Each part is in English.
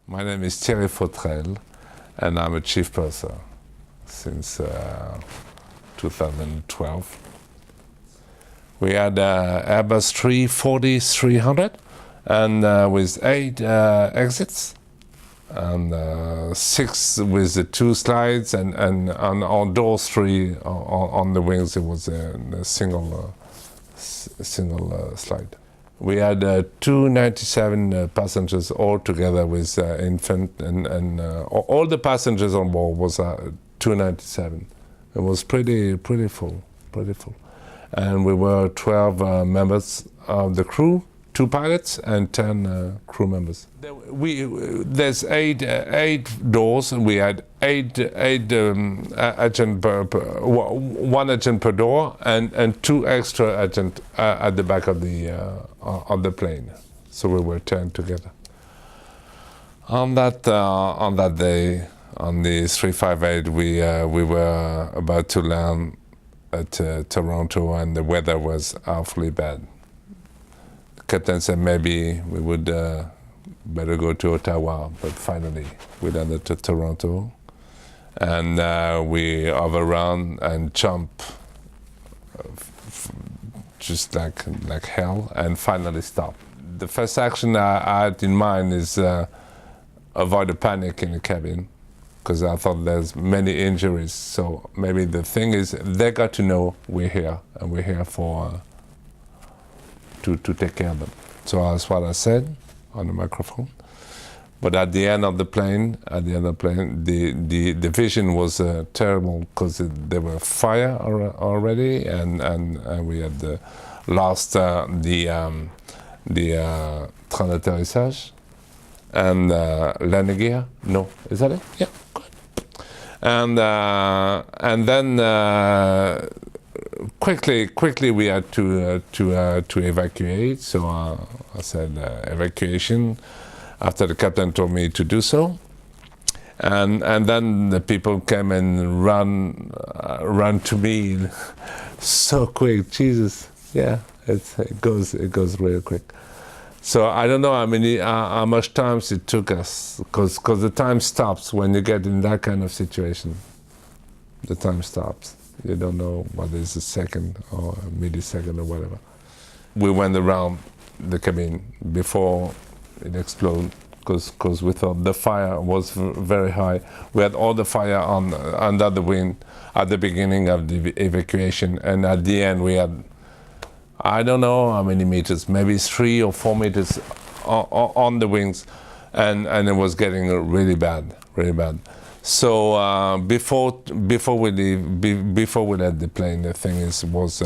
My name is Thierry Fautrel, and I'm a chief purser since 2012. We had Airbus 340-300, and with 8 exits, and 6 with the 2 slides, and on doors 3 on the wings it was a single slide. We had 297 passengers all together with infant, and all the passengers on board was 297. It was pretty full. And we were 12 members of the crew, 2 pilots and 10 crew members. There's 8 doors, and we had 8 agent one agent per door, and 2 extra agents at the back of the plane. So we were 10 together. On that day, on the 358, we were about to land at Toronto, and the weather was awfully bad. The captain said maybe we would better go to Ottawa, but finally we landed at Toronto, and we overran and jumped just like hell, and finally stopped. The first action I had in mind is avoid a panic in the cabin, because I thought there's many injuries. So maybe the thing is they got to know we're here, and we're here for to take care of them. So that's what I said on the microphone. But at the end of the plane, the vision was terrible, because there were fire already, and we had lost the train d'atterrissage and landing gear. No, is that it? Yeah, good. And then quickly we had to evacuate. So I said evacuation, after the captain told me to do so, and then the people came and run to me so quick. Jesus, yeah, it goes real quick. So I don't know how much time it took us, because the time stops when you get in that kind of situation. The time stops. You don't know what is a second or a millisecond or whatever. We went around the cabin before it exploded, because we thought the fire was very high. We had all the fire under the wing at the beginning of the evacuation, and at the end we had, I don't know how many meters, maybe 3 or 4 meters on the wings, and it was getting really bad. So before we left the plane, the thing was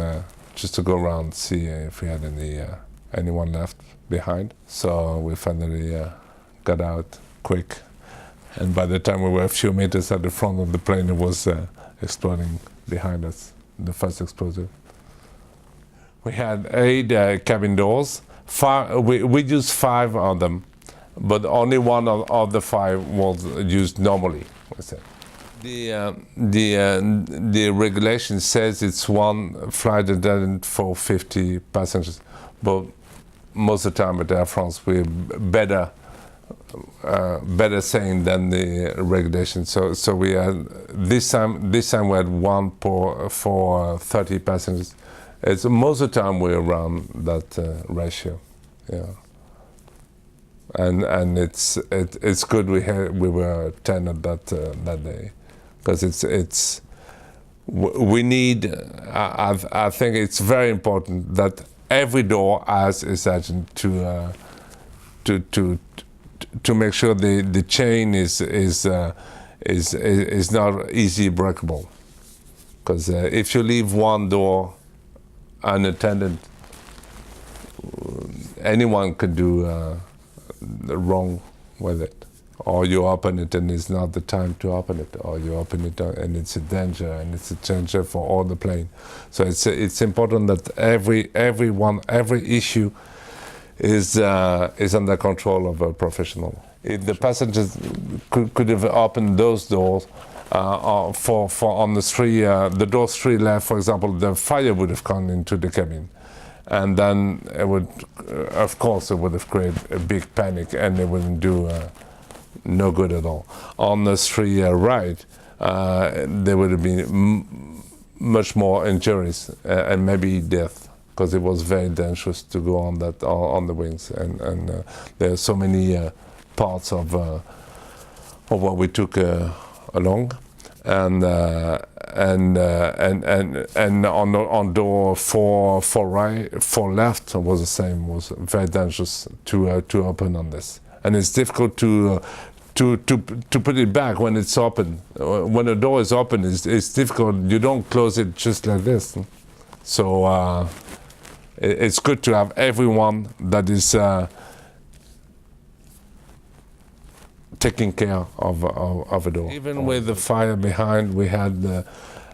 just to go around, see if we had anyone left behind. So we finally got out quick, and by the time we were a few meters at the front of the plane, it was exploding behind us, the first explosive. We had 8 cabin doors. We used 5 of them, but only one of the 5 was used normally. The regulation says it's 1 flight attendant for 50 passengers, but most of the time at Air France we're better saying than the regulation. So we had this time we had 1 for 30 passengers. It's most of the time we're around that ratio, yeah. And it's good we were 10 at that day, because we need. I think it's very important that every door has its agent to make sure the chain is not easily breakable, because if you leave one door unattended, anyone could do wrong with it, or you open it and it's not the time to open it, or you open it and it's a danger, and it's a danger for all the plane. So it's important that every issue is under control of a professional. If the passengers could have opened those doors for on the doors 3 left, for example, the fire would have gone into the cabin, and then it would, of course, it would have created a big panic, and they wouldn't do no good at all. On the 3-year ride, there would have been much more injuries and maybe death, because it was very dangerous to go on that on the wings, and there are so many parts of what we took along, and on door 4 right, 4 left was the same. Was very dangerous to open on this, and it's difficult to put it back when it's open. When the door is open, it's difficult. You don't close it just like this. So it's good to have everyone that is taking care of a door. Even with the fire behind, we had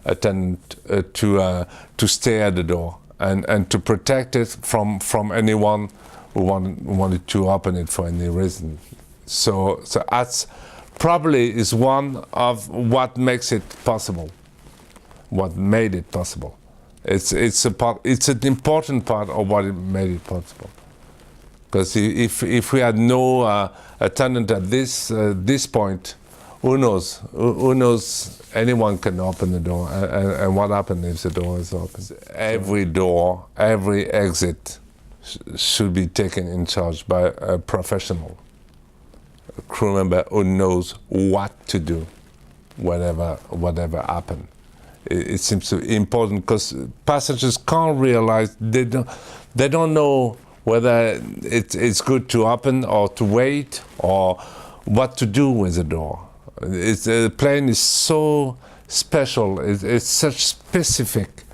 a tenant to stay at the door and to protect it from anyone who wanted to open it for any reason. So that's probably is one of what makes it possible, what made it possible. It's an important part of what made it possible. Because if we had no a tenant at this point, who knows? Who knows? Anyone can open the door, and what happens if the door is open? Every door, every exit should be taken in charge by a professional, a crew member who knows what to do, whatever happens. It seems important because passengers can't realize, they don't know whether it's good to open or to wait or what to do with the door. The plane is so special, it's such specific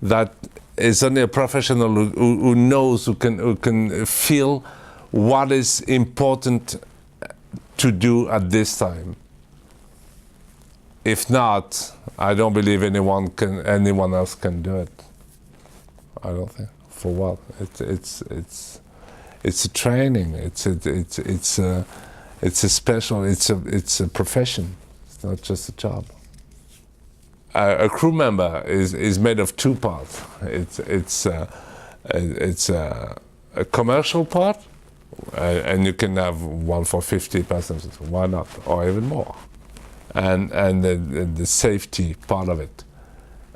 that it's only a professional who knows, who can feel what is important to do at this time. If not, I don't believe anyone else can do it. I don't think. For what? It's a training. It's a special. It's a profession. It's not just a job. A crew member is made of 2 parts. It's a commercial part, and you can have one for 50 passengers. Why not? Or even more. And the safety part of it,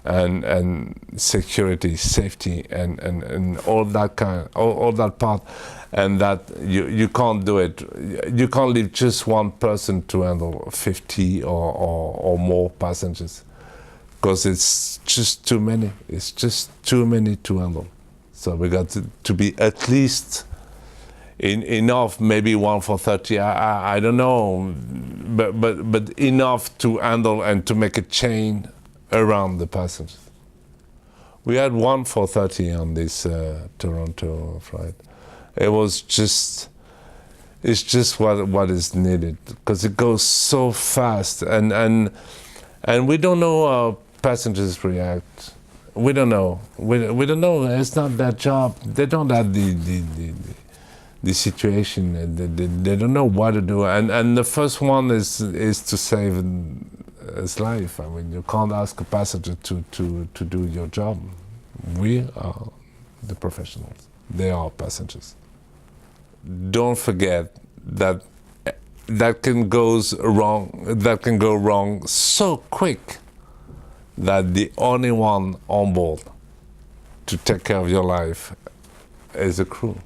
and security, safety, and all that all that part, and that you can't do it. You can't leave just one person to handle 50 or more passengers, because it's just too many. It's just too many to handle. So we got to be at least enough, maybe 1 for 30. I don't know, but enough to handle and to make a chain around the passengers. We had 1 for 30 on this Toronto flight. It's just what is needed, because it goes so fast, and we don't know how passengers react. We don't know. We don't know. It's not their job. They don't have the situation. They don't know what to do. And the first one is to save his life. I mean, you can't ask a passenger to do your job. We are the professionals. They are passengers. Don't forget that can go wrong so quick that the only one on board to take care of your life is a crew.